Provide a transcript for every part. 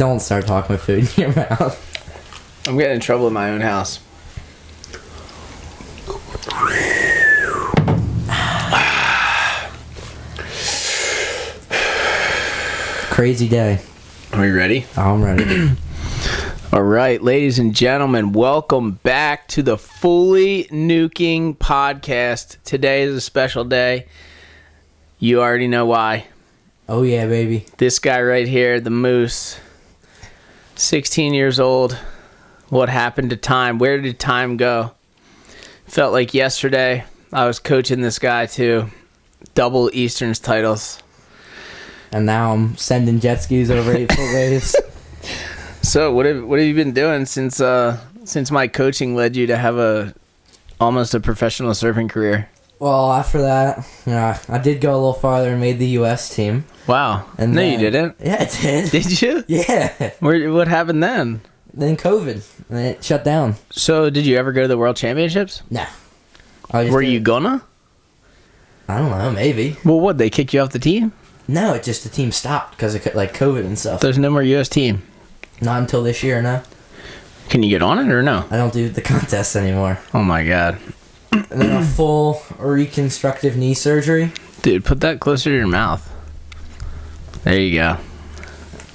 Don't start talking with food in your mouth. I'm getting in trouble in my own house. Crazy day. Are we ready? I'm ready. All right, ladies and gentlemen, welcome back to the Fully Nuking Podcast. Today is a special day. You already know why. Oh yeah, baby. This guy right here, the Moose, 16 years old. What happened to time? Where did time go? Felt like yesterday I was coaching this guy to double Eastern's titles. And now I'm sending jet skis over 8-foot waves. So what have you been doing since my coaching led you to have almost a professional surfing career? Well, after that, I did go a little farther and made the U.S. team. Wow. And no, then, you didn't. Yeah, I did. Did you? Yeah. What happened then? Then COVID, and it shut down. So did you ever go to the World Championships? No. Were you gonna? I don't know, maybe. Well, what, they kicked you off the team? No, it just the team stopped because of like COVID and stuff. There's no more U.S. team. Not until this year, no. Can you get on it or no? I don't do the contests anymore. Oh my god. And then a full reconstructive knee surgery. Dude, put that closer to your mouth. There you go.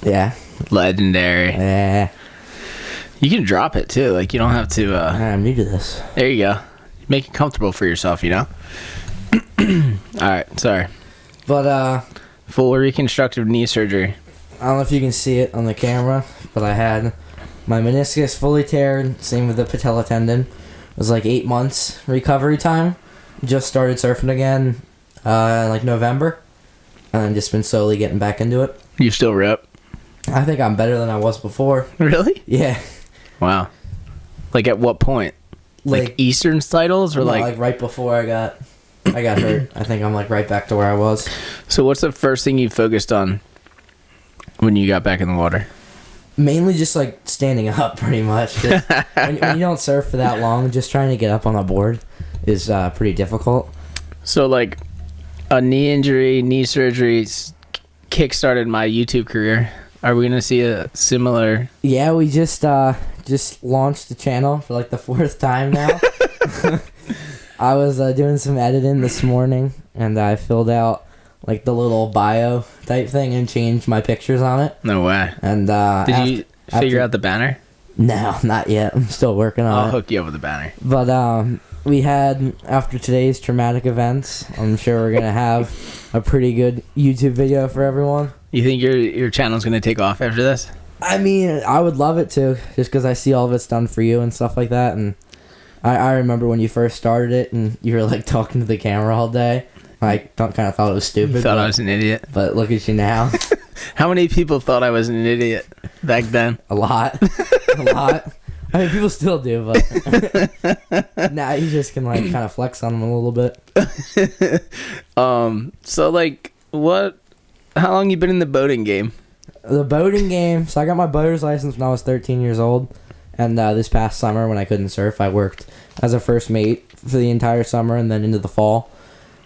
Yeah. Legendary. Yeah. You can drop it too. Like, you don't have to. I'm new to this. There you go. Make it comfortable for yourself, you know? Alright, sorry. But, full reconstructive knee surgery. I don't know if you can see it on the camera, but I had my meniscus fully teared. Same with the patella tendon. It was like 8 months recovery time. Just started surfing again, like November. And then just been slowly getting back into it. You still rip? I think I'm better than I was before. Really? Yeah. Wow. Like at what point? Like Eastern's titles or no, like right before I got hurt. I think I'm like right back to where I was. So what's the first thing you focused on when you got back in the water? Mainly just like standing up, pretty much. when you don't surf for that long, just trying to get up on a board is pretty difficult. So like a knee injury, knee surgery kick-started my YouTube career. Are we gonna see a similar? Yeah, we just launched the channel for like the 4th time now. I was doing some editing this morning, and I filled out like the little bio type thing and changed my pictures on it. No way. And did you figure out the banner? No, not yet. I'm still working on it. I'll hook you up with the banner. But we had, after today's traumatic events, I'm sure we're gonna have a pretty good YouTube video for everyone. You think your channel's gonna take off after this? I mean, I would love it to, just because I see all of it's done for you and stuff like that. And I remember when you first started it and you were like talking to the camera all day. I kind of thought it was stupid. You thought I was an idiot. But look at you now. How many people thought I was an idiot back then? A lot. A lot. I mean, people still do, but now you just can like kind of flex on them a little bit. So like, how long you been in the boating game? The boating game. So I got my boater's license when I was 13 years old, and this past summer when I couldn't surf, I worked as a first mate for the entire summer and then into the fall.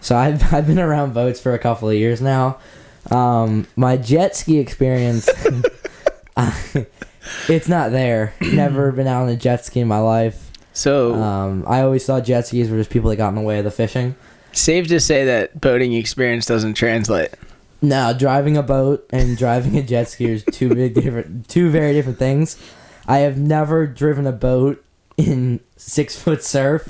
So I've been around boats for a couple of years now. My jet ski experience, it's not there. Never been out on a jet ski in my life. So I always thought jet skis were just people that got in the way of the fishing. Safe to say that boating experience doesn't translate. No, driving a boat and driving a jet ski are two very different things. I have never driven a boat in 6-foot surf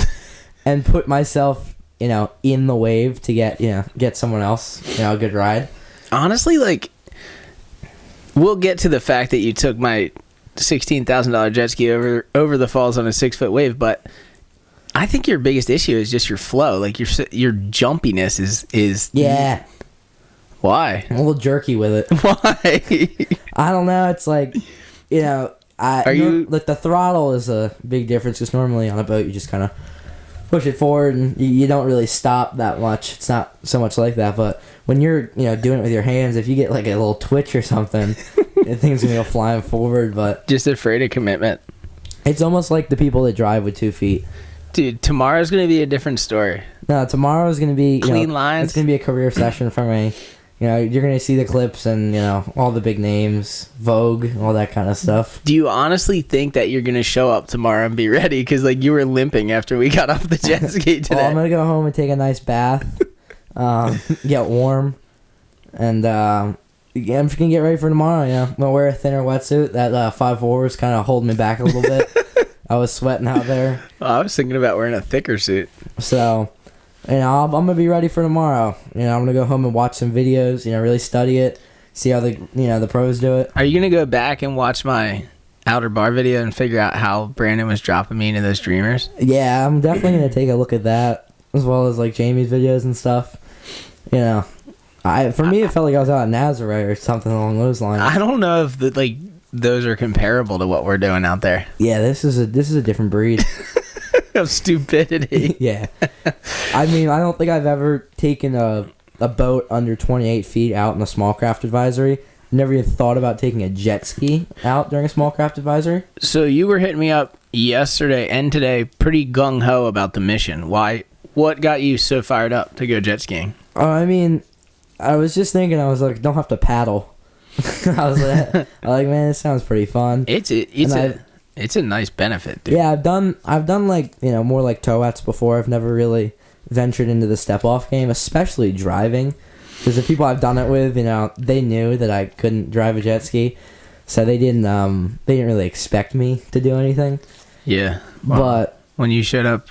and put myself, in the wave to get someone else, a good ride. Honestly, like, we'll get to the fact that you took my $16,000 jet ski over the falls on a 6-foot wave, but I think your biggest issue is just your flow. Like, your jumpiness is yeah. Why? I'm a little jerky with it. Why? I don't know. It's like, like the throttle is a big difference because normally on a boat you just kind of push it forward and you don't really stop that much. It's not so much like that. But when you're doing it with your hands, if you get like a little twitch or something, things gonna go flying forward. But just afraid of commitment. It's almost like the people that drive with 2 feet. Dude, tomorrow's gonna be a different story. No, tomorrow's gonna be clean lines. It's gonna be a career session for me. You know, you're going to see the clips and, you know, all the big names, Vogue, all that kind of stuff. Do you honestly think that you're going to show up tomorrow and be ready? Because, like, you were limping after we got off the jet ski today. Well, I'm going to go home and take a nice bath, get warm, and I'm just going to get ready for tomorrow, you know. I'm going to wear a thinner wetsuit. That 5'4" was kind of holding me back a little bit. I was sweating out there. Oh, I was thinking about wearing a thicker suit. So, you know, I'm going to be ready for tomorrow. You know, I'm going to go home and watch some videos, you know, really study it, see how the pros do it. Are you going to go back and watch my outer bar video and figure out how Brandon was dropping me into those dreamers? Yeah, I'm definitely going to take a look at that, as well as, like, Jamie's videos and stuff. You know, for me, it felt like I was out at Nazareth or something along those lines. I don't know if, those are comparable to what we're doing out there. Yeah, this is a different breed. Of stupidity. Yeah. I mean, I don't think I've ever taken a boat under 28 feet out in a small craft advisory. Never even thought about taking a jet ski out during a small craft advisory. So you were hitting me up yesterday and today pretty gung-ho about the mission. Why? What got you so fired up to go jet skiing? I mean, I was just thinking, I was like, don't have to paddle. I was like, man, this sounds pretty fun. It's a nice benefit, dude. Yeah, I've done like, you know, more like towets before. I've never really ventured into the step off game, especially driving, because the people I've done it with, you know, they knew that I couldn't drive a jet ski, so they didn't really expect me to do anything. Yeah, well, but when you showed up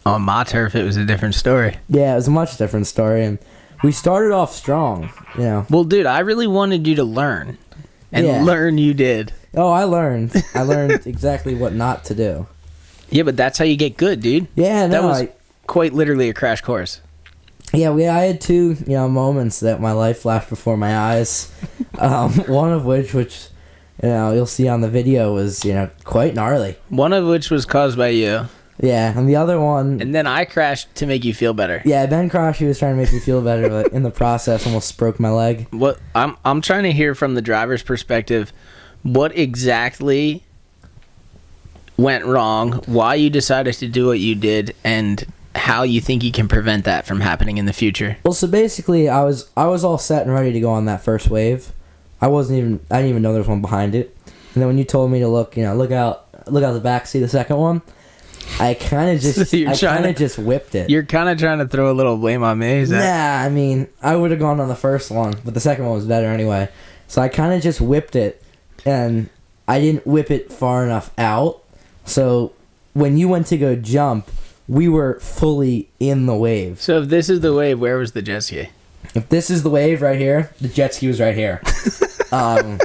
on my turf, it was a different story. Yeah, it was a much different story, and we started off strong, you know. Well, dude, I really wanted you to learn, and learn you did. Oh, I learned exactly what not to do. Yeah, but that's how you get good, dude. Yeah, no, that was quite literally a crash course. Yeah, I had two, you know, moments that my life flashed before my eyes. One of which, you know, you'll see on the video, was, you know, quite gnarly. One of which was caused by you. Yeah, and the other one... And then I crashed to make you feel better. Yeah, Ben crashed. He was trying to make me feel better, but in the process, almost broke my leg. What I'm trying to hear from the driver's perspective, what exactly went wrong, why you decided to do what you did, and how you think you can prevent that from happening in the future. Well, so basically, I was all set and ready to go on that first wave. I didn't even know there was one behind it. And then when you told me to look out the back, see the second one, I kind of just whipped it. You're kind of trying to throw a little blame on me, is that? Nah, I mean, I would have gone on the first one, but the second one was better anyway. So I kind of just whipped it, and I didn't whip it far enough out. So when you went to go jump, we were fully in the wave. So if this is the wave, where was the jet ski? If this is the wave right here, the jet ski was right here. And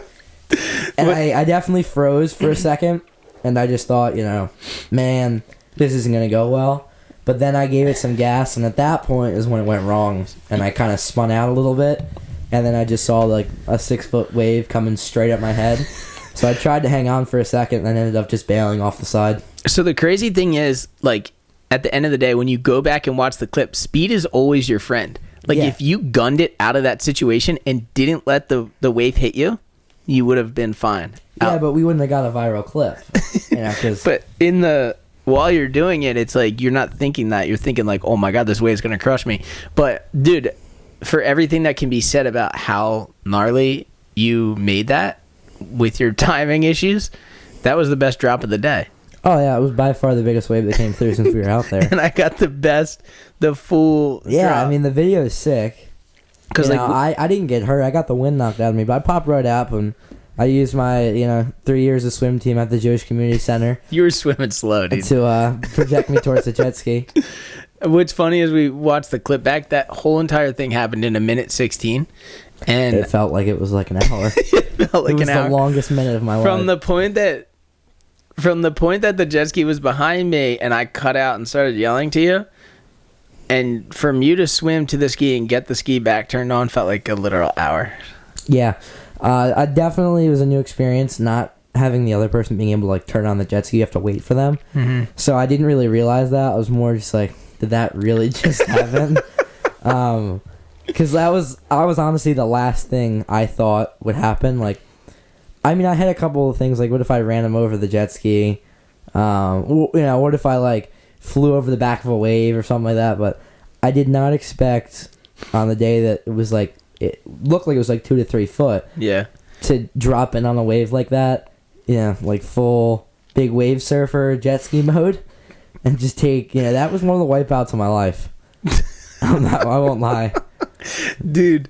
I definitely froze for a second, and I just thought, you know, man, this isn't going to go well. But then I gave it some gas, and at that point is when it went wrong, and I kind of spun out a little bit, and then I just saw like a 6-foot wave coming straight at my head. So I tried to hang on for a second, and then ended up just bailing off the side. So the crazy thing is, like, at the end of the day, when you go back and watch the clip, speed is always your friend. Like, if you gunned it out of that situation and didn't let the wave hit you, you would have been fine. Yeah, but we wouldn't have got a viral clip. You know, but while you're doing it, it's like you're not thinking that. You're thinking like, oh my God, this wave's going to crush me. But, dude, for everything that can be said about how gnarly you made that with your timing issues, that was the best drop of the day. Oh, yeah, it was by far the biggest wave that came through since we were out there. And I got the full Yeah, drop. I mean, the video is sick. Because I didn't get hurt. I got the wind knocked out of me, but I popped right up, and I used my, 3 years of swim team at the Jewish Community Center. You were swimming slow, dude. To project me towards the jet ski. What's funny is we watched the clip back. That whole entire thing happened in 1:16. And it felt like it was like an hour. It felt like an hour. It was the longest minute of my life. From the point that the jet ski was behind me and I cut out and started yelling to you, and from you to swim to the ski and get the ski back turned on felt like a literal hour. Yeah. I definitely, it was a new experience, not having the other person being able to like turn on the jet ski. You have to wait for them. Mm-hmm. So I didn't really realize that. I was more just like, did that really just happen? Because I was honestly the last thing I thought would happen. Like, I mean, I had a couple of things, like, what if I ran him over the jet ski? What if I, like, flew over the back of a wave or something like that? But I did not expect on the day that it was, like, it looked like it was like 2 to 3 foot. Yeah. To drop in on a wave like that, like full big wave surfer jet ski mode, and just take, that was one of the wipeouts of my life. I won't lie. Dude,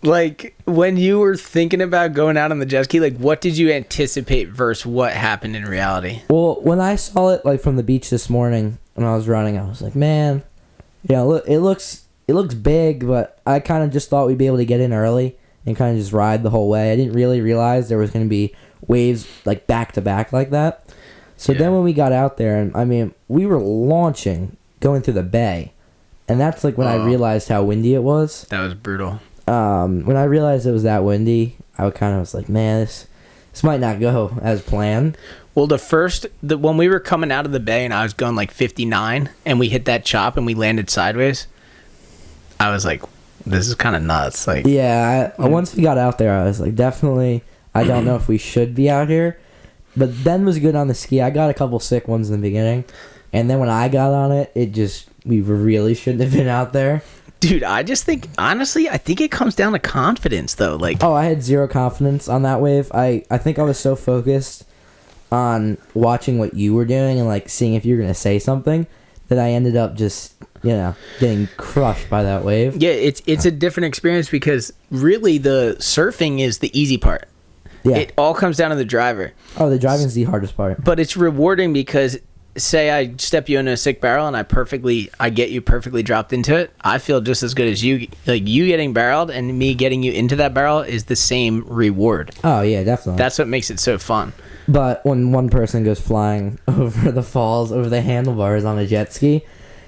like, when you were thinking about going out on the jet ski, like, what did you anticipate versus what happened in reality? Well, when I saw it, like, from the beach this morning when I was running, I was like, man, look, it looks big, but I kind of just thought we'd be able to get in early and kind of just ride the whole way. I didn't really realize there was going to be waves, like, back-to-back like that. So then when we got out there, and, I mean, we were launching, going through the bay, and that's, like, when I realized how windy it was. That was brutal. When I realized it was that windy, I kind of was like, man, this might not go as planned. Well, when we were coming out of the bay and I was going like 59 and we hit that chop and we landed sideways, I was like, this is kind of nuts. Like, once we got out there, I was like, definitely, I don't know if we should be out here. But Ben was good on the ski. I got a couple sick ones in the beginning. And then when I got on it, we really shouldn't have been out there. Dude, I just think, honestly, I think it comes down to confidence, though. Like, I had zero confidence on that wave. I think I was so focused on watching what you were doing and, like, seeing if you were going to say something that I ended up just, getting crushed by that wave. Yeah, it's a different experience because, really, the surfing is the easy part. Yeah. It all comes down to the driver. Oh, the driving's the hardest part. But it's rewarding because, say I step you into a sick barrel and I get you perfectly dropped into it, I feel just as good as you. Like, you getting barreled and me getting you into that barrel is the same reward. Oh, yeah, definitely. That's what makes it so fun. But when one person goes flying over the falls, over the handlebars on a jet ski,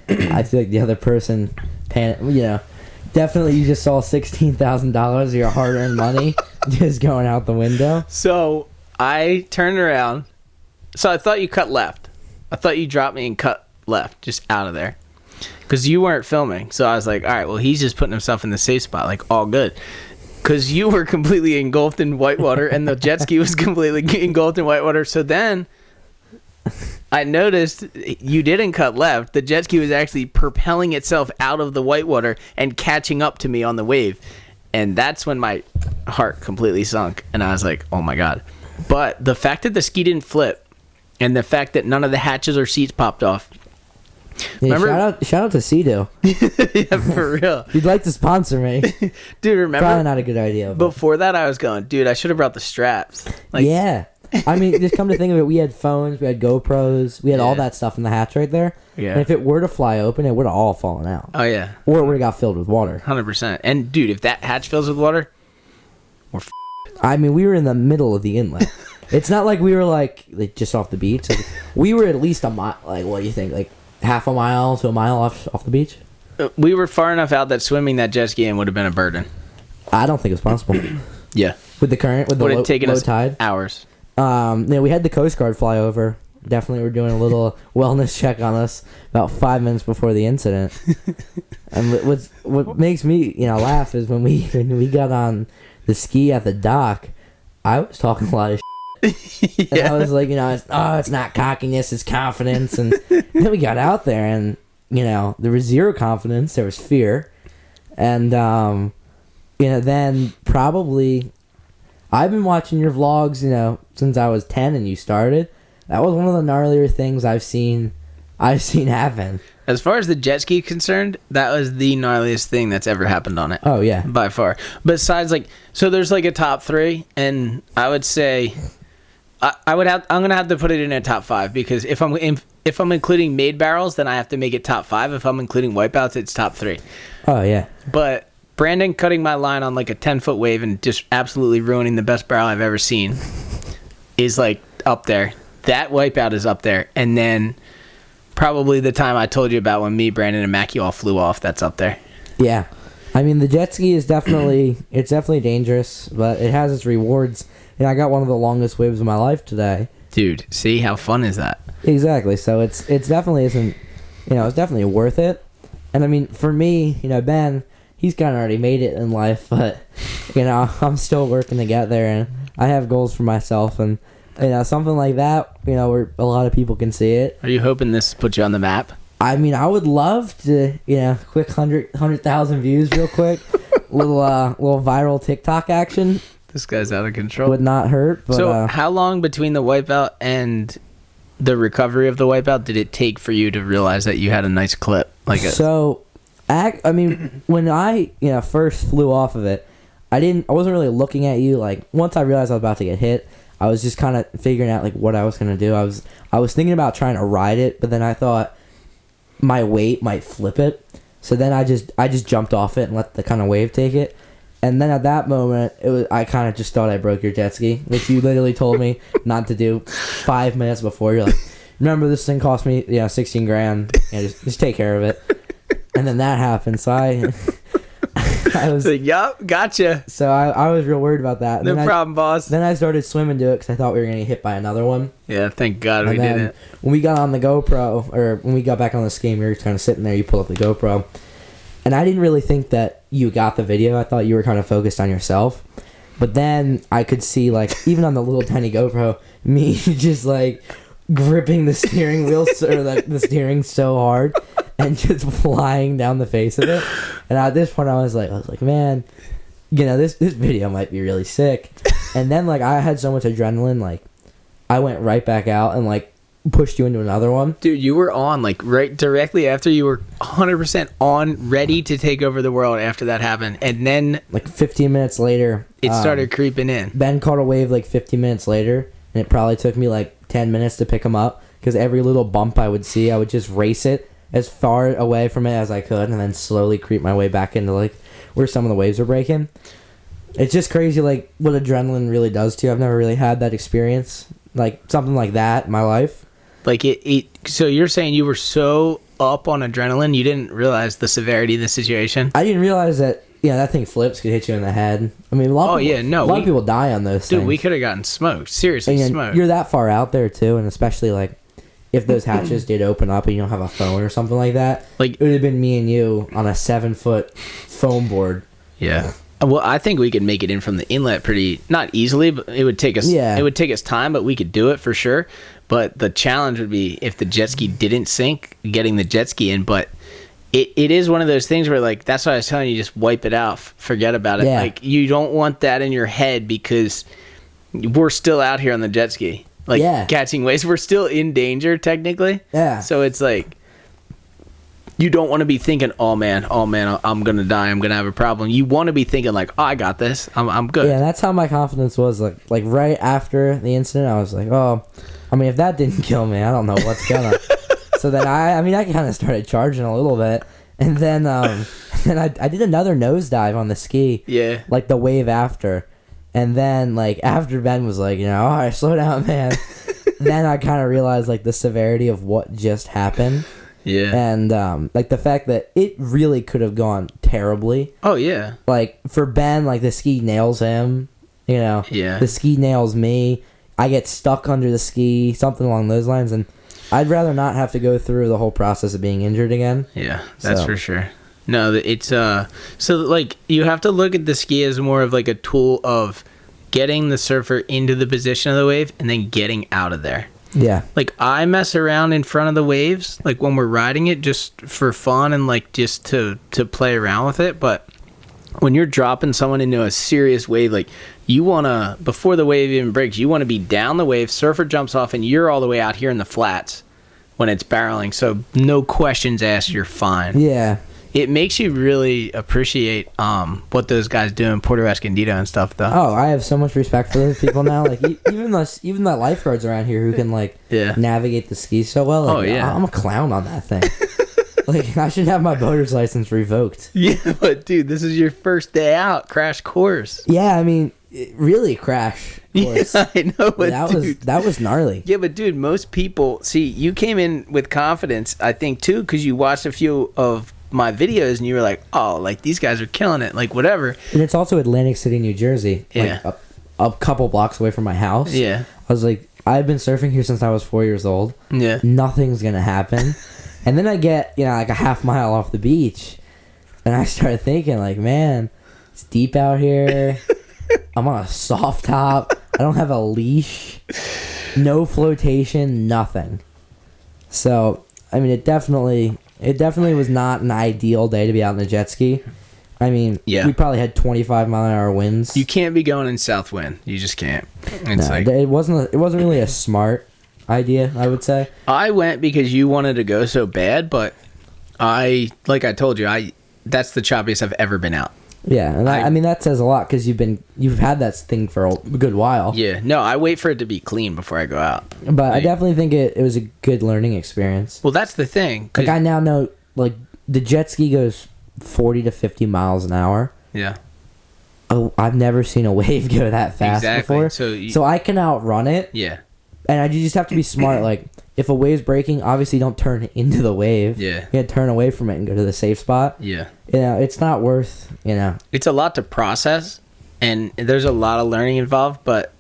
I feel like the other person, definitely you just saw $16,000 of your hard-earned money just going out the window. So I turned around. So I thought you cut left. I thought you dropped me and cut left, just out of there. Because you weren't filming. So I was like, all right, well, he's just putting himself in the safe spot, like, all good. Because you were completely engulfed in whitewater, and the jet ski was completely engulfed in whitewater. So then I noticed you didn't cut left. The jet ski was actually propelling itself out of the whitewater and catching up to me on the wave. And that's when my heart completely sunk. And I was like, oh, my God. But the fact that the ski didn't flip, and the fact that none of the hatches or seats popped off. Yeah, remember? Shout out to Cedo. Yeah, for real. If you'd like to sponsor me. Dude, remember? Probably not a good idea. But before that, I was going, dude, I should have brought the straps. Like, yeah. I mean, just come to think of it, we had phones, we had GoPros, we had all that stuff in the hatch right there. Yeah. And if it were to fly open, it would have all fallen out. Oh, yeah. Or it would have got filled with water. 100%. And, dude, if that hatch fills with water, we're I mean, we were in the middle of the inlet. It's not like we were like just off the beach. Like, we were at least a mile. Like, what do you think? Like half a mile to a mile off the beach. We were far enough out that swimming that jet ski in would have been a burden. I don't think it's possible. Yeah, with the current, with the low tide, hours. We had the Coast Guard fly over. Definitely, were doing a little wellness check on us about 5 minutes before the incident. And what makes me laugh is when we got on the ski at the dock, I was talking a lot of shit. Yeah. And I was like, it's not cockiness, it's confidence. And then we got out there and, there was zero confidence, there was fear. And, then probably, I've been watching your vlogs, since I was 10 and you started. That was one of the gnarlier things I've seen happen. As far as the jet ski concerned, that was the gnarliest thing that's ever happened on it. Oh, yeah. By far. Besides, so there's a top 3, and I would say I'm gonna have to put it in a top 5 because if I'm including made barrels, then I have to make it top 5. If I'm including wipeouts, it's top 3. Oh yeah. But Brandon cutting my line on a 10-foot wave and just absolutely ruining the best barrel I've ever seen is up there. That wipeout is up there, and then probably the time I told you about when me, Brandon, and Mackie all flew off, that's up there. Yeah. I mean, the jet ski is definitely dangerous, but it has its rewards. I got one of the longest waves of my life today. Dude, see how fun is that? Exactly. So it's definitely isn't, it's definitely worth it. And I mean, for me, Ben, he's kind of already made it in life, but I'm still working to get there, and I have goals for myself, and something like that, where a lot of people can see it. Are you hoping this puts you on the map? I mean, I would love to, quick 100,000 views real quick. little viral TikTok action. This guy's out of control. Would not hurt. But, so how long between the wipeout and the recovery of the wipeout did it take for you to realize that you had a nice clip? I mean, when I first flew off of it, I wasn't really looking at you. Like, once I realized I was about to get hit, I was just kind of figuring out like what I was gonna do. I was thinking about trying to ride it, but then I thought my weight might flip it. So then I just jumped off it and let the kind of wave take it. And then at that moment, I kind of just thought I broke your jet ski, which you literally told me not to do 5 minutes before. You're like, remember, this thing cost me 16 grand. Yeah, just take care of it. And then that happened. So I was like, yup, gotcha. So I was real worried about that. No problem, boss. Then I started swimming to it because I thought we were going to get hit by another one. Yeah, thank God we didn't. When we got on the GoPro, or when we got back on the ski, we were kind of sitting there, you pull up the GoPro. And I didn't really think that you got the video. I thought you were kind of focused on yourself. But then I could see, like, even on the little tiny GoPro, me just, like, gripping the steering wheel or the steering so hard and just flying down the face of it. And at this point, I was like, man, this video might be really sick. And then, like, I had so much adrenaline, like, I went right back out and, like, pushed you into another one. Dude, you were on, like, right directly after. You were 100% on, ready to take over the world after that happened. And then, like, 15 minutes later, it started creeping in. Ben caught a wave like 15 minutes later, and it probably took me like 10 minutes to pick him up, because every little bump I would see, I would just race it as far away from it as I could, and then slowly creep my way back into, like, where some of the waves were breaking. It's just crazy, like, what adrenaline really does to you. I've never really had that experience, like, something like that in my life. Like, so you're saying you were so up on adrenaline, you didn't realize the severity of the situation? I didn't realize that, that thing flips, could hit you in the head. I mean, a lot of people die on those things. Dude, we could have gotten smoked. Seriously, smoked. You're that far out there, too, and especially, like, if those hatches did open up and you don't have a phone or something like that, like, it would have been me and you on a 7-foot foam board. Yeah. Well, I think we could make it in from the inlet not easily, but it would take us. Yeah. It would take us time, but we could do it for sure. But the challenge would be if the jet ski didn't sink, getting the jet ski in. But it is one of those things where, like, that's why I was telling you, just wipe it out, forget about it. Yeah. Like, you don't want that in your head, because we're still out here on the jet ski, like, catching waves. We're still in danger technically. Yeah. So it's like, you don't want to be thinking, oh man, I'm gonna die, I'm gonna have a problem. You want to be thinking like, oh, I got this, I'm good. Yeah, that's how my confidence was. Like right after the incident, I was like, oh, I mean, if that didn't kill me, I don't know what's gonna. So then I kind of started charging a little bit, and then I did another nosedive on the ski. Yeah. Like the wave after, and then like after Ben was like, all right, slow down, man. Then I kind of realized like the severity of what just happened. Yeah. And, like, the fact that it really could have gone terribly. Oh, yeah. Like, for Ben, like, the ski nails him, Yeah. The ski nails me. I get stuck under the ski, something along those lines. And I'd rather not have to go through the whole process of being injured again. Yeah, that's for sure. No, it's, so, like, you have to look at the ski as more of, like, a tool of getting the surfer into the position of the wave and then getting out of there. Yeah. Like, I mess around in front of the waves, like, when we're riding it, just for fun and, like, just to play around with it. But when you're dropping someone into a serious wave, like, you want to, before the wave even breaks, you want to be down the wave, surfer jumps off, and you're all the way out here in the flats when it's barreling. So, no questions asked, you're fine. Yeah. It makes you really appreciate what those guys do in Puerto Escondido and stuff, though. Oh, I have so much respect for those people now. Like even the lifeguards around here who can like navigate the skis so well. Like, I'm a clown on that thing. Like, I should have my boater's license revoked. Yeah, but dude, this is your first day out, crash course. Yeah, I mean, really crash course. Yeah, I know. But that was gnarly. Yeah, but dude, most people see you came in with confidence, I think, too, because you watched a few of my videos and you were like, oh, like these guys are killing it, like whatever. And it's also Atlantic City, New Jersey, like a couple blocks away from my house. Yeah, I was like, I've been surfing here since I was 4 years old. Yeah, nothing's gonna happen. And then I get like a half mile off the beach, and I started thinking like, man, it's deep out here. I'm on a soft top. I don't have a leash, no flotation, nothing. So I mean, it definitely was not an ideal day to be out on the jet ski. I mean, Yeah. we probably had 25-mile-an-hour winds. You can't be going in south wind. You just can't. It's like it wasn't really a smart idea, I would say. I went because you wanted to go so bad, but like I told you, that's the choppiest I've ever been out. Yeah, and I mean that says a lot because you've had that thing for a good while. Yeah, no, I wait for it to be clean before I go out. But I definitely think it was a good learning experience. Well, that's the thing. Like I now know, like the jet ski goes 40 to 50 miles an hour. Yeah. Oh, I've never seen a wave go that fast before. So I can outrun it. Yeah. And you just have to be smart. Like if a wave's breaking, obviously don't turn into the wave. Yeah. You gotta turn away from it and go to the safe spot. Yeah. It's not worth, It's a lot to process, and there's a lot of learning involved, but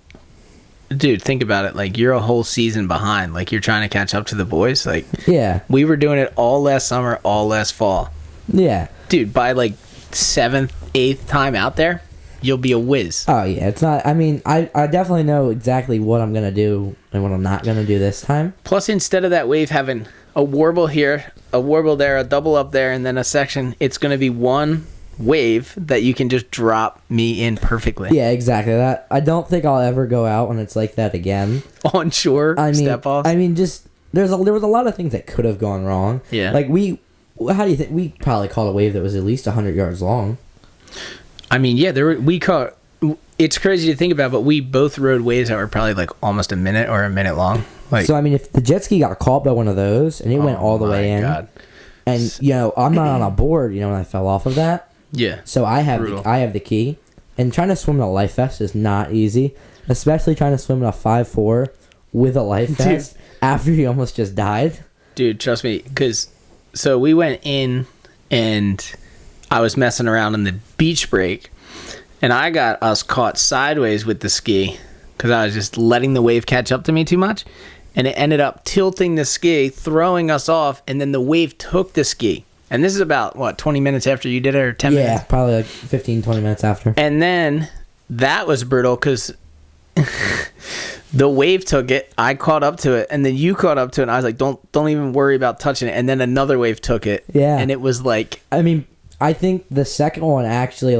dude, think about it. Like, you're a whole season behind. Like, you're trying to catch up to the boys. Like, yeah. We were doing it all last summer, all last fall. Yeah. Dude, by like 7th, 8th time out there, you'll be a whiz. Oh, yeah. It's not, I mean, I definitely know exactly what I'm going to do and what I'm not going to do this time. Plus, instead of that wave having a warble here, a warble there, a double up there, and then a section, it's going to be one wave that you can just drop me in perfectly. Yeah, exactly. That I don't think I'll ever go out when it's like that again. On shore, step off. I mean, just there was a lot of things that could have gone wrong. Yeah. Like how do you think we probably caught a wave that was at least 100 yards long? I mean, yeah, we caught. It's crazy to think about, but we both rode waves that were probably like almost a minute or a minute long. Like, so I mean, if the jet ski got caught by one of those and it went all the way in, God. and I'm not on a board, when I fell off of that. Yeah. So I have the key, and trying to swim in a life vest is not easy, especially trying to swim in a 5'4" with a life vest after you almost just died. Dude, trust me, so we went in and I was messing around in the beach break, and I got us caught sideways with the ski because I was just letting the wave catch up to me too much, and it ended up tilting the ski, throwing us off, and then the wave took the ski. And this is about, 20 minutes after you did it, or 10 minutes? Yeah, probably like 15, 20 minutes after. And then that was brutal because the wave took it, I caught up to it, and then you caught up to it, and I was like, don't even worry about touching it. And then another wave took it. Yeah. And it was like... I mean, I think the second one actually,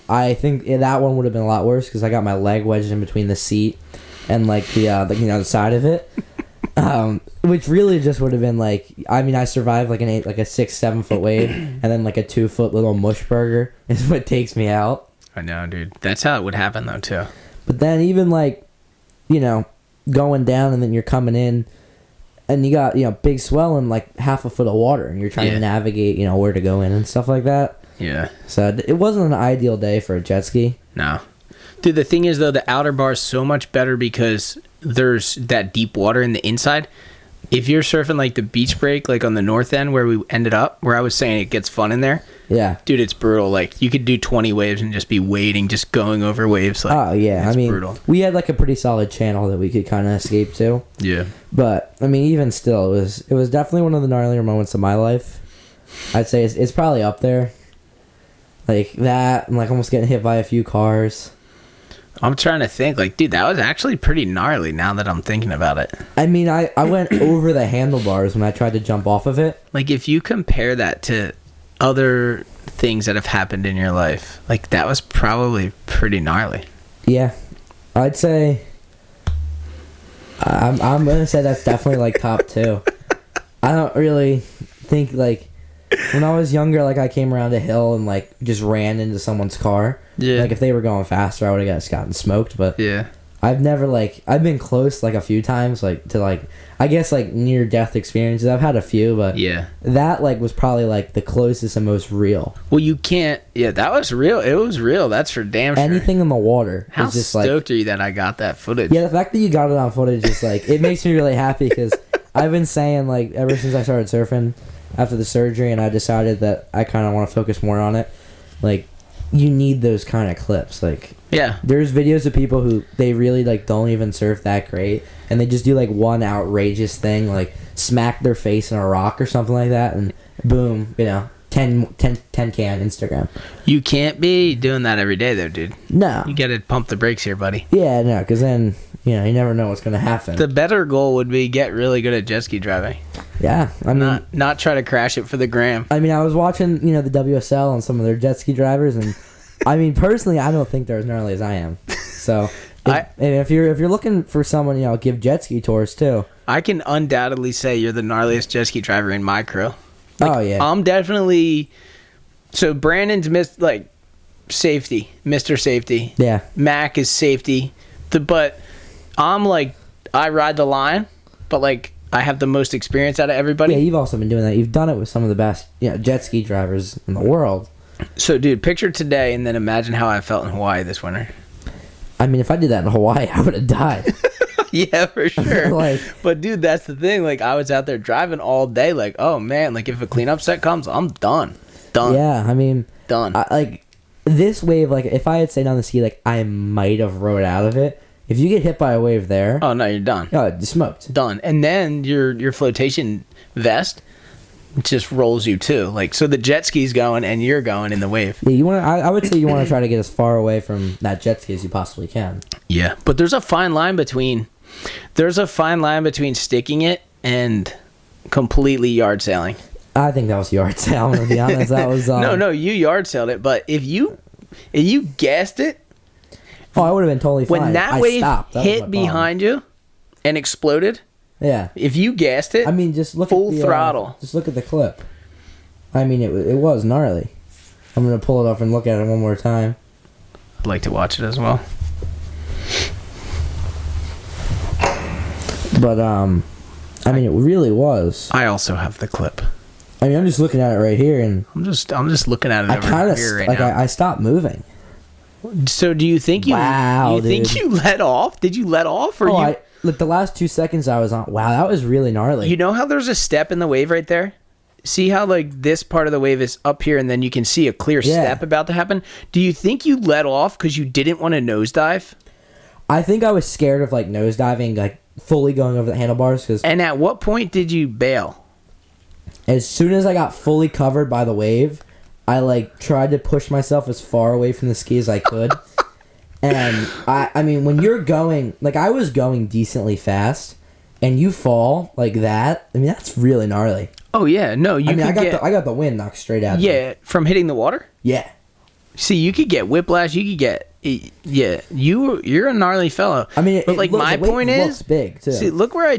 I think that one would have been a lot worse because I got my leg wedged in between the seat and, the side of it. Which really just would have been I survived a 6-7 foot wave, and then a 2 foot little mush burger is what takes me out. I know, dude. That's how it would happen though too. But then even going down, and then you're coming in, and you got big swell and half a foot of water, and you're trying to navigate where to go in and stuff like that. Yeah. So it wasn't an ideal day for a jet ski. No. Dude, the thing is though, the outer bar is so much better because there's that deep water in the inside. If you're surfing the beach break, on the north end where we ended up, where I was saying it gets fun in there. Yeah. Dude, it's brutal. You could do 20 waves and just be wading, just going over waves. Oh, yeah. It's brutal. We had a pretty solid channel that we could kind of escape to. Yeah. But, even still, it was definitely one of the gnarlier moments of my life. I'd say it's probably up there. That, and almost getting hit by a few cars. I'm trying to think, dude, that was actually pretty gnarly now that I'm thinking about it. I went over the handlebars when I tried to jump off of it. If you compare that to other things that have happened in your life, that was probably pretty gnarly. Yeah. I'd say... I'm going to say that's definitely, top 2. I don't really think, when I was younger, I came around a hill and, just ran into someone's car. Yeah. If they were going faster, I would have gotten smoked, but... Yeah. I've never, I've been close, a few times, to, I guess, near-death experiences. I've had a few, but... Yeah. That, was probably, the closest and most real. Well, you can't... Yeah, that was real. It was real. That's for damn sure. Anything in the water. How is just, stoked are you that I got that footage? Yeah, the fact that you got it on footage is, it makes me really happy, because I've been saying, ever since I started surfing after the surgery, and I decided that I kind of want to focus more on it, you need those kind of clips. Yeah. There's videos of people who they really don't even surf that great, and they just do one outrageous thing, smack their face in a rock or something like that, and boom, 10 can Instagram. You can't be doing that every day though, dude. No. You gotta pump the brakes here, buddy. Yeah, no, because then you never know what's gonna happen. The better goal would be get really good at jet ski driving. Yeah, I mean, not try to crash it for the gram. I mean, I was watching the WSL and some of their jet ski drivers, and I mean, personally, I don't think they're as gnarly as I am. So if you're looking for someone, give jet ski tours too. I can undoubtedly say you're the gnarliest jet ski driver in my crew. Oh yeah, I'm definitely. So Brandon's safety, Mr. Safety. Yeah. Mac is safety. But I'm like, I ride the line, but like I have the most experience out of everybody. Yeah, you've also been doing that. You've done it with some of the best jet ski drivers in the world. So, dude, picture today and then imagine how I felt in Hawaii this winter. I mean, if I did that in Hawaii, I would have died. Yeah, for sure. But, dude, that's the thing. Like, I was out there driving all day. Like, oh, man, like, if a cleanup set comes, I'm done. Yeah, I mean. Done. This wave, like, if I had stayed on the ski, like, I might have rode out of it. If you get hit by a wave there... Oh, no, you're done. Oh, you're smoked. Done. And then your flotation vest just rolls you, too. Like, so the jet ski's going and you're going in the wave. Yeah, I would say you want to try to get as far away from that jet ski as you possibly can. Yeah, but there's a fine line between sticking it and completely yard sailing. I think that was yard sailing, to be honest. That was no, you yard sailed it. But if you gassed it, I would have been totally fine. When that wave hit behind you and exploded, yeah. If you gassed it, I mean, just look full at the throttle. Just look at the clip. I mean, it was gnarly. I'm gonna pull it up and look at it one more time. I'd like to watch it as well. But I mean, it really was. I also have the clip. I mean, I'm just looking at it right here, and I'm just looking at it over here right now. I stopped moving. So do you think you? Wow, think you let off? Did you let off, or you? Like the last 2 seconds I was on. Wow, that was really gnarly. You know how there's a step in the wave right there? See how like this part of the wave is up here, and then you can see a clear step about to happen. Do you think you let off because you didn't want to nosedive? I think I was scared of like nosediving, like fully going over the handlebars. And at what point did you bail? As soon as I got fully covered by the wave, I like tried to push myself as far away from the ski as I could. And I mean, when you're going, like I was going decently fast, and you fall like that, I mean that's really gnarly. Oh yeah, no, I got the wind knocked straight at me. Yeah, from hitting the water. Yeah. See, you could get whiplash. You could get you're a gnarly fellow. I mean, but like my point is, looks big too. See, look where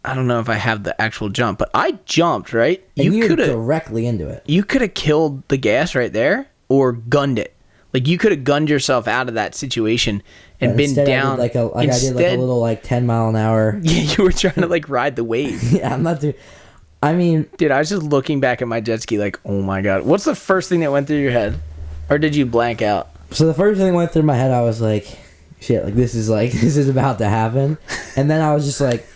I don't know if I have the actual jump, but I jumped right. And you could have directly into it. You could have killed the gas right there, or gunned it. Like you could have gunned yourself out of that situation and been down. I did a little 10 mile an hour. Yeah, you were trying to like ride the wave. Yeah, I'm not doing. I mean, dude, I was just looking back at my jet ski like, oh my god, what's the first thing that went through your head, or did you blank out? So the first thing that went through my head, I was like, shit, this is about to happen, and then I was just like.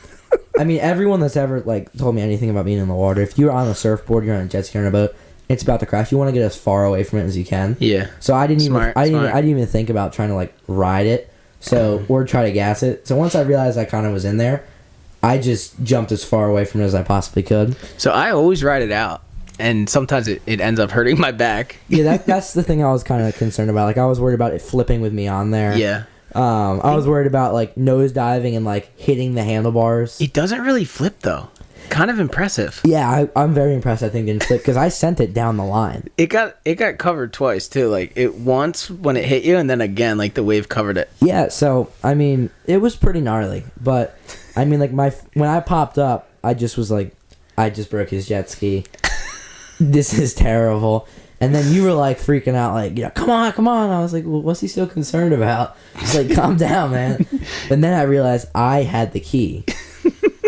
I mean, everyone that's ever told me anything about being in the water, if you're on a surfboard, you're on a jet ski or on a boat, it's about to crash. You want to get as far away from it as you can. Yeah. So I didn't even think about trying to ride it, or try to gas it. So once I realized I kind of was in there, I just jumped as far away from it as I possibly could. So I always ride it out, and sometimes it ends up hurting my back. Yeah, that's the thing I was kind of concerned about. Like I was worried about it flipping with me on there. Yeah. I was worried about nose diving and hitting the handlebars. It doesn't really flip though. Kind of impressive. Yeah, I'm very impressed. I think it didn't flip because I sent it down the line. It got covered twice too. Like it once when it hit you, and then again the wave covered it. Yeah, so I mean it was pretty gnarly, but I mean when I popped up, I just was like, I just broke his jet ski. This is terrible. And then you were freaking out, come on. I was like, well, what's he so concerned about? He's calm down, man. And then I realized I had the key.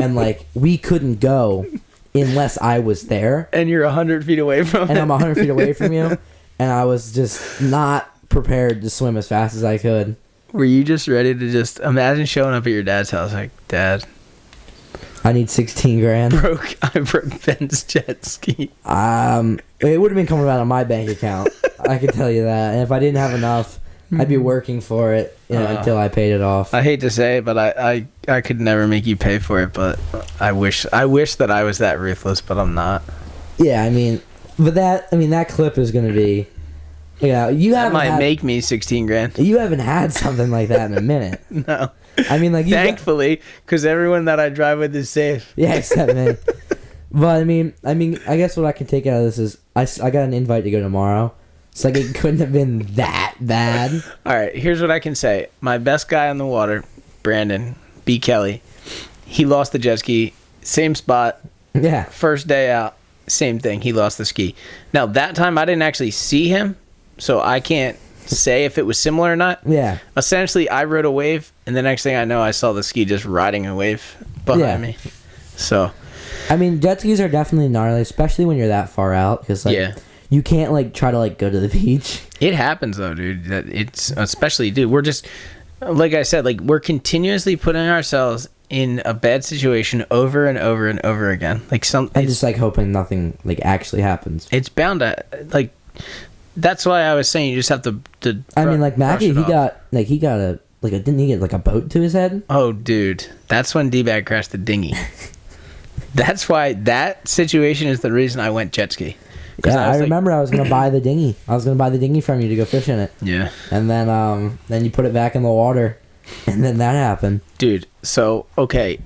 And we couldn't go unless I was there. And you're 100 feet away from it. And I'm 100 feet away from you. And I was just not prepared to swim as fast as I could. Were you just ready to just imagine showing up at your dad's house like, Dad, I need 16 grand. I broke Ben's jet ski. It would have been coming out of my bank account. I can tell you that. And if I didn't have enough, I'd be working for it until I paid it off. I hate to say it, but I could never make you pay for it. But I wish that I was that ruthless, but I'm not. Yeah, I mean, but that clip is going to be Yeah, you That haven't might make me 16 grand. You haven't had something like that in a minute. No. I mean, like, thankfully, because everyone that I drive with is safe. Yeah, except me. But I mean, I guess what I can take out of this is I got an invite to go tomorrow. It's like it couldn't have been that bad. All right, here's what I can say. My best guy on the water, Brandon B. Kelly, he lost the jet ski, same spot. Yeah. First day out, same thing. He lost the ski. Now that time I didn't actually see him, so I can't say if it was similar or not. Yeah. Essentially, I rode a wave, and the next thing I know, I saw the ski just riding a wave behind me. So, I mean, jet skis are definitely gnarly, especially when you're that far out, because you can't like try to like go to the beach. It happens though, dude. That it's especially, dude. We're just like I said, like we're continuously putting ourselves in a bad situation over and over and over again. Like and just like hoping nothing like actually happens. It's bound to like. That's why I was saying you just have to. I mean, like Mackie, he got a didn't he get like a boat to his head? Oh, dude, that's when D-Bag crashed the dinghy. That's why that situation is the reason I went jet ski. Yeah, I remember I was gonna buy the dinghy. I was gonna buy the dinghy from you to go fish in it. Yeah. And then you put it back in the water, and then that happened. Dude, so okay.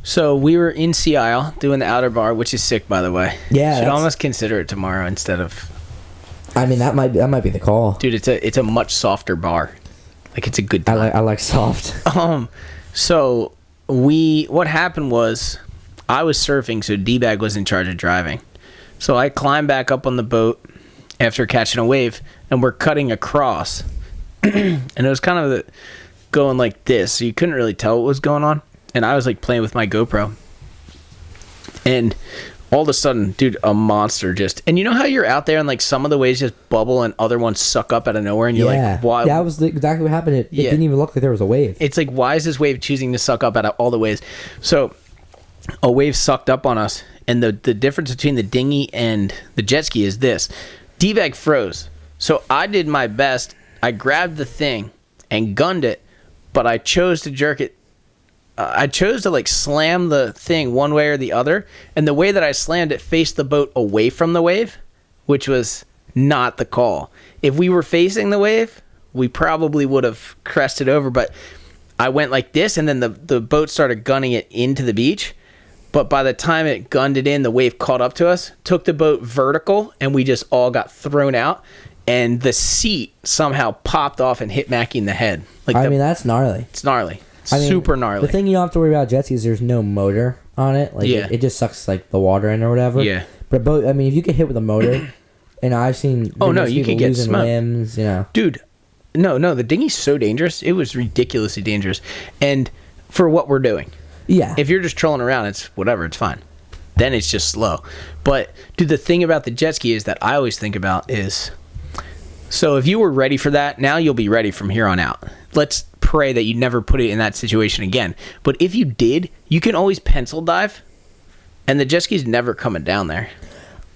So we were in Sea Isle doing the outer bar, which is sick, by the way. Yeah. Should almost consider it tomorrow instead of. I mean, that might be the call. Dude, it's a much softer bar. Like it's a good time. I like soft. So what happened was I was surfing, so D-Bag was in charge of driving. So I climbed back up on the boat after catching a wave, and we're cutting across. And it was kind of going like this, so you couldn't really tell what was going on. And I was like playing with my GoPro. And all of a sudden, dude, a monster just... And you know how you're out there and like some of the waves just bubble and other ones suck up out of nowhere and you're like, why? That was exactly what happened. It didn't even look like there was a wave. It's like, why is this wave choosing to suck up out of all the waves? So a wave sucked up on us, and the difference between the dinghy and the jet ski is this. D-Bag froze. So I did my best. I grabbed the thing and gunned it, but I chose to jerk it. I chose to like slam the thing one way or the other, and the way that I slammed it faced the boat away from the wave, which was not the call. If we were facing the wave, we probably would have crested over, but I went like this, and then the boat started gunning it into the beach. But by the time it gunned it in, the wave caught up to us, took the boat vertical, and we just all got thrown out, and the seat somehow popped off and hit Mackie in the head. Like I mean, that's gnarly. It's gnarly. Super gnarly. The thing you don't have to worry about jet skis is there's no motor on it. Like it just sucks like the water in or whatever. Yeah. But boat, I mean, if you get hit with a motor, and I've seen you could get losing limbs, you know. Dude, no, the dinghy's so dangerous. It was ridiculously dangerous, and for what we're doing. Yeah. If you're just trolling around, it's whatever. It's fine. Then it's just slow. But dude, the thing about the jet ski is that I always think about is, so if you were ready for that, now you'll be ready from here on out. Let's pray that you never put it in that situation again. But if you did, you can always pencil dive, and the jet ski's never coming down there.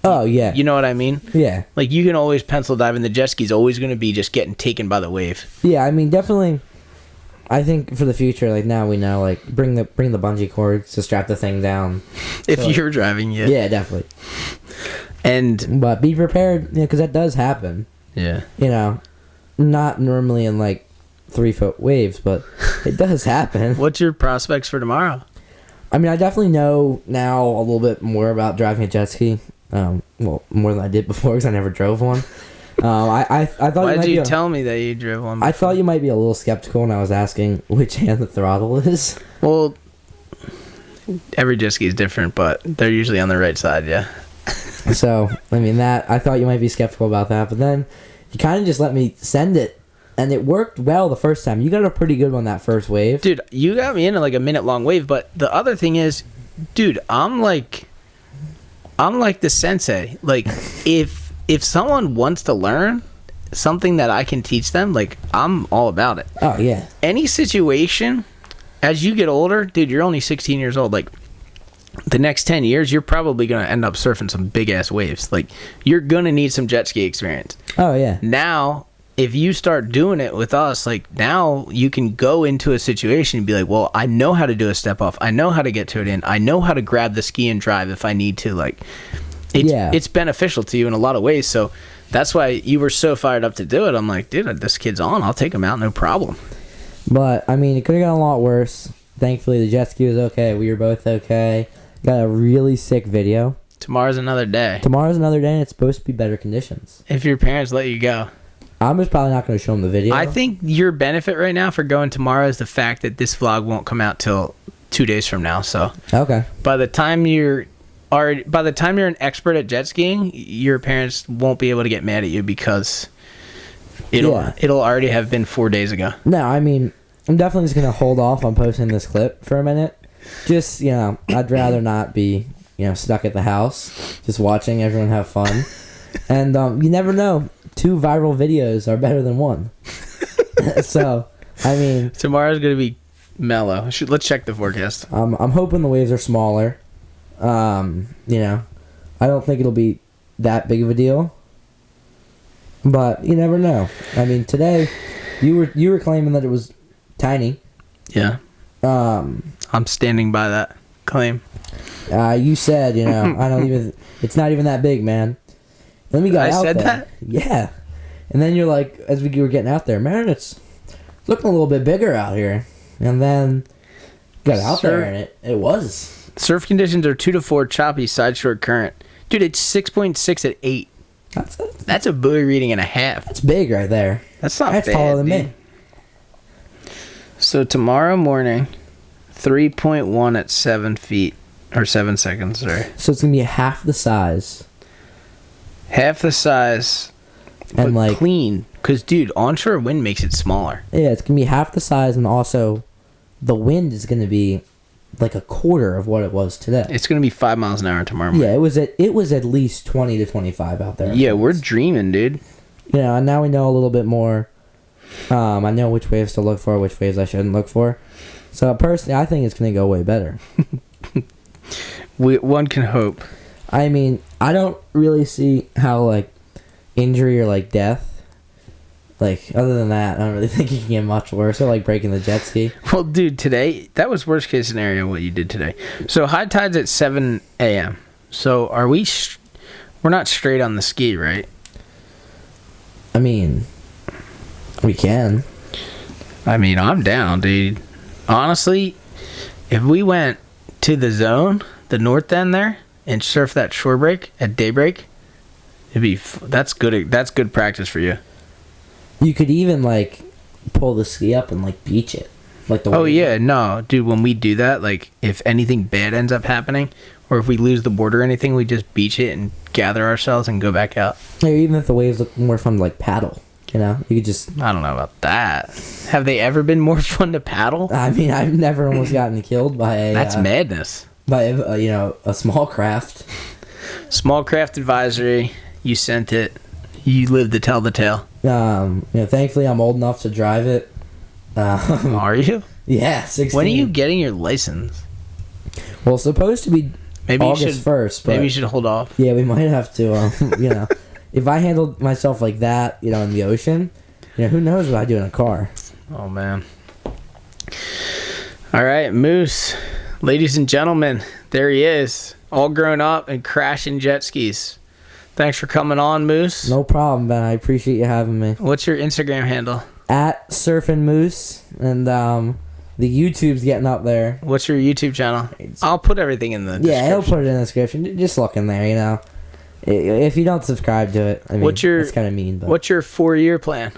Oh, yeah. You know what I mean? Yeah. Like, you can always pencil dive, and the jet ski's always going to be just getting taken by the wave. Yeah, I mean, definitely, I think for the future, like, now we know, like, bring the bungee cords to strap the thing down. If you're driving, yeah. Yeah, definitely. But be prepared, because that does happen. Yeah. You know, not normally in, like, 3-foot waves, but it does happen. What's your prospects for tomorrow? I mean, I definitely know now a little bit more about driving a jet ski. Well, more than I did before because I never drove one. I thought. Why did you tell me that you drove one before? I thought you might be a little skeptical when I was asking which hand the throttle is. Well, every jet ski is different, but they're usually on the right side, yeah. So, I mean, I thought you might be skeptical about that, but then you kind of just let me send it. And it worked well the first time. You got a pretty good one that first wave. Dude, you got me into like a minute-long wave, but the other thing is, dude, I'm like the sensei. Like, if someone wants to learn something that I can teach them, like, I'm all about it. Oh, yeah. Any situation, as you get older, dude, you're only 16 years old. Like, the next 10 years, you're probably going to end up surfing some big-ass waves. Like, you're going to need some jet ski experience. Oh, yeah. Now, if you start doing it with us, like, now you can go into a situation and be like, well, I know how to do a step off. I know how to get to it in. I know how to grab the ski and drive if I need to. Like, it's beneficial to you in a lot of ways. So That's why you were so fired up to do it. I'm like, dude, this kid's on. I'll take him out, no problem. But, I mean, it could have gone a lot worse. Thankfully, the jet ski was okay. We were both okay. Got a really sick video. Tomorrow's another day. Tomorrow's another day, and it's supposed to be better conditions. If your parents let you go. I'm just probably not going to show them the video. I think your benefit right now for going tomorrow is the fact that this vlog won't come out till 2 days from now. So okay. By the time you're an expert at jet skiing, your parents won't be able to get mad at you because it'll already have been 4 days ago. No, I mean, I'm definitely just going to hold off on posting this clip for a minute. Just, I'd rather not be, stuck at the house just watching everyone have fun. And you never know. 2 viral videos are better than 1. So, I mean... Tomorrow's going to be mellow. Let's check the forecast. I'm hoping the waves are smaller. I don't think it'll be that big of a deal. But you never know. I mean, today, you were claiming that it was tiny. Yeah. I'm standing by that claim. You said, it's not even that big, man. Then we got out there. I said that? Yeah. And then you're like, as we were getting out there, man, it's looking a little bit bigger out here. And then got out there and it was. Surf conditions are 2 to 4 choppy side shore current. Dude, it's 6.6 at 8. That's a buoy reading and a half. That's big right there. That's not bad. That's taller than me. So tomorrow morning, 3.1 at 7 feet. Or 7 seconds, sorry. So it's going to be half the size. Half the size, and but clean. Because, dude, onshore wind makes it smaller. Yeah, it's going to be half the size, and also the wind is going to be like a quarter of what it was today. It's going to be 5 miles an hour tomorrow morning. Yeah, it was at least 20 to 25 out there. Yeah, we're dreaming, dude. And now we know a little bit more. I know which waves to look for, which waves I shouldn't look for. So, personally, I think it's going to go way better. One can hope. I mean, I don't really see how, injury or, death, other than that, I don't really think you can get much worse, or, breaking the jet ski. Well, dude, today, that was worst case scenario what you did today. So, high tide's at 7 a.m. So, we're not straight on the ski, right? I mean, we can. I mean, I'm down, dude. Honestly, if we went to the zone, the north end there, and surf that shore break at daybreak, that's good practice for you. You could even pull the ski up and beach it, Oh yeah, no, dude. When we do that, if anything bad ends up happening, or if we lose the board or anything, we just beach it and gather ourselves and go back out. Or even if the waves look more fun to paddle, you could just. I don't know about that. Have they ever been more fun to paddle? I mean, I've never almost gotten killed by a. That's madness. By a small craft. Small craft advisory. You sent it. You live to tell the tale. Thankfully I'm old enough to drive it. Are you? Yeah, 16. When are you getting your license? Well, it's supposed to be August 1st. But maybe you should hold off. Yeah, we might have to. If I handled myself like that, in the ocean, who knows what I do in a car. Oh man. All right, Moose. Ladies and gentlemen, there he is, all grown up and crashing jet skis. Thanks for coming on, Moose. No problem, Ben. I appreciate you having me. What's your Instagram handle? At Surfin Moose, and the YouTube's getting up there. What's your YouTube channel? I'll put everything in the description. Yeah, I'll put it in the description. Just look in there, If you don't subscribe to it, I mean, it's kind of mean. But. What's your 4-year plan?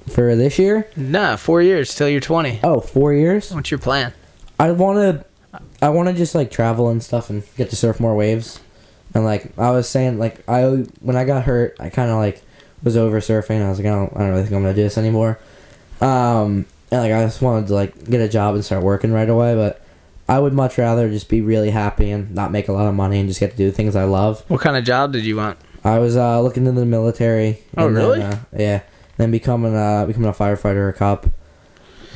For this year? Nah, 4 years till you're 20. Oh, 4 years? What's your plan? I want to just travel and stuff and get to surf more waves. And I was saying, when I got hurt, I kind of was over surfing. I was like, I don't really think I'm gonna do this anymore. And I just wanted to get a job and start working right away. But I would much rather just be really happy and not make a lot of money and just get to do things I love. What kind of job did you want? I was looking into the military. Oh, really? Yeah. Then becoming a firefighter or a cop.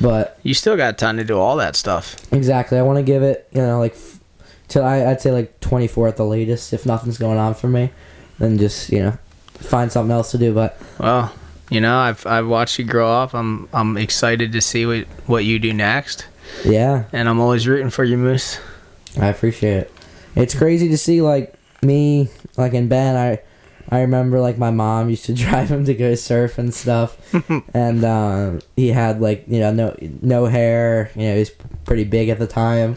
But you still got time to do all that stuff. Exactly. I want to give it, till I'd say 24 at the latest, if nothing's going on for me. Then just, find something else to do. But well, I've watched you grow up. I'm excited to see what you do next. Yeah. And I'm always rooting for you, Moose. I appreciate it. It's crazy to see me, and Ben, I remember like my mom used to drive him to go surf and stuff, and he had like no hair. He was pretty big at the time,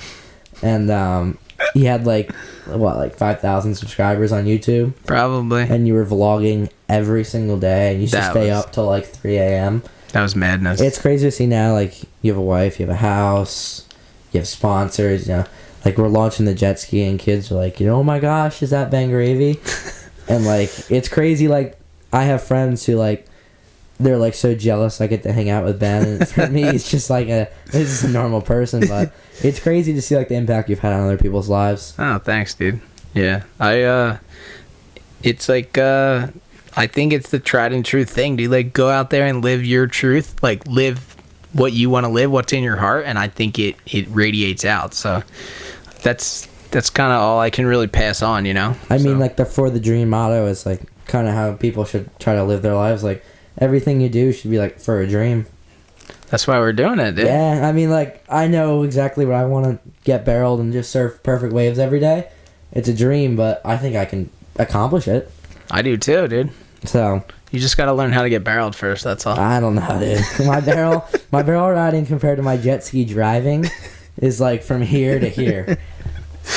and he had like 5,000 subscribers on YouTube. Probably. And you were vlogging every single day, and you used to stay up till like 3 a.m. That was madness. It's crazy to see now. Like you have a wife, you have a house, you have sponsors. Like we're launching the jet ski, and kids are like, oh my gosh, is that Ben Gravy? And like it's crazy. Like I have friends who like they're like so jealous I get to hang out with Ben, and for me it's just like this is a normal person, but it's crazy to see like the impact you've had on other people's lives. Oh, thanks, dude. Yeah, it's like I think it's the tried and true thing, dude. Like go out there and live your truth, like live what you want to live, what's in your heart, and I think it radiates out. So that's kind of all I can really pass on, I mean, like the For the Dream motto is like kind of how people should try to live their lives. Like everything you do should be like for a dream. That's why we're doing it, dude. Yeah, I mean, like I know exactly what I want to get barreled and just surf perfect waves every day. It's a dream, but I think I can accomplish it. I do too, dude. So you just got to learn how to get barreled first. That's all. I don't know, dude. My barrel riding compared to my jet ski driving is like from here to here.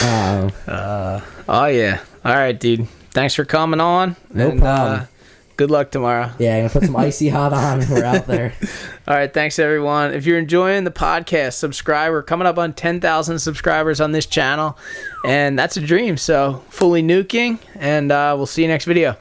Oh yeah. All right, dude. Thanks for coming on. No problem. Good luck tomorrow. Yeah, I'm gonna put some icy hot on when we're out there. All right, thanks everyone. If you're enjoying the podcast, subscribe. We're coming up on 10,000 subscribers on this channel, and that's a dream. So fully nuking, and we'll see you next video.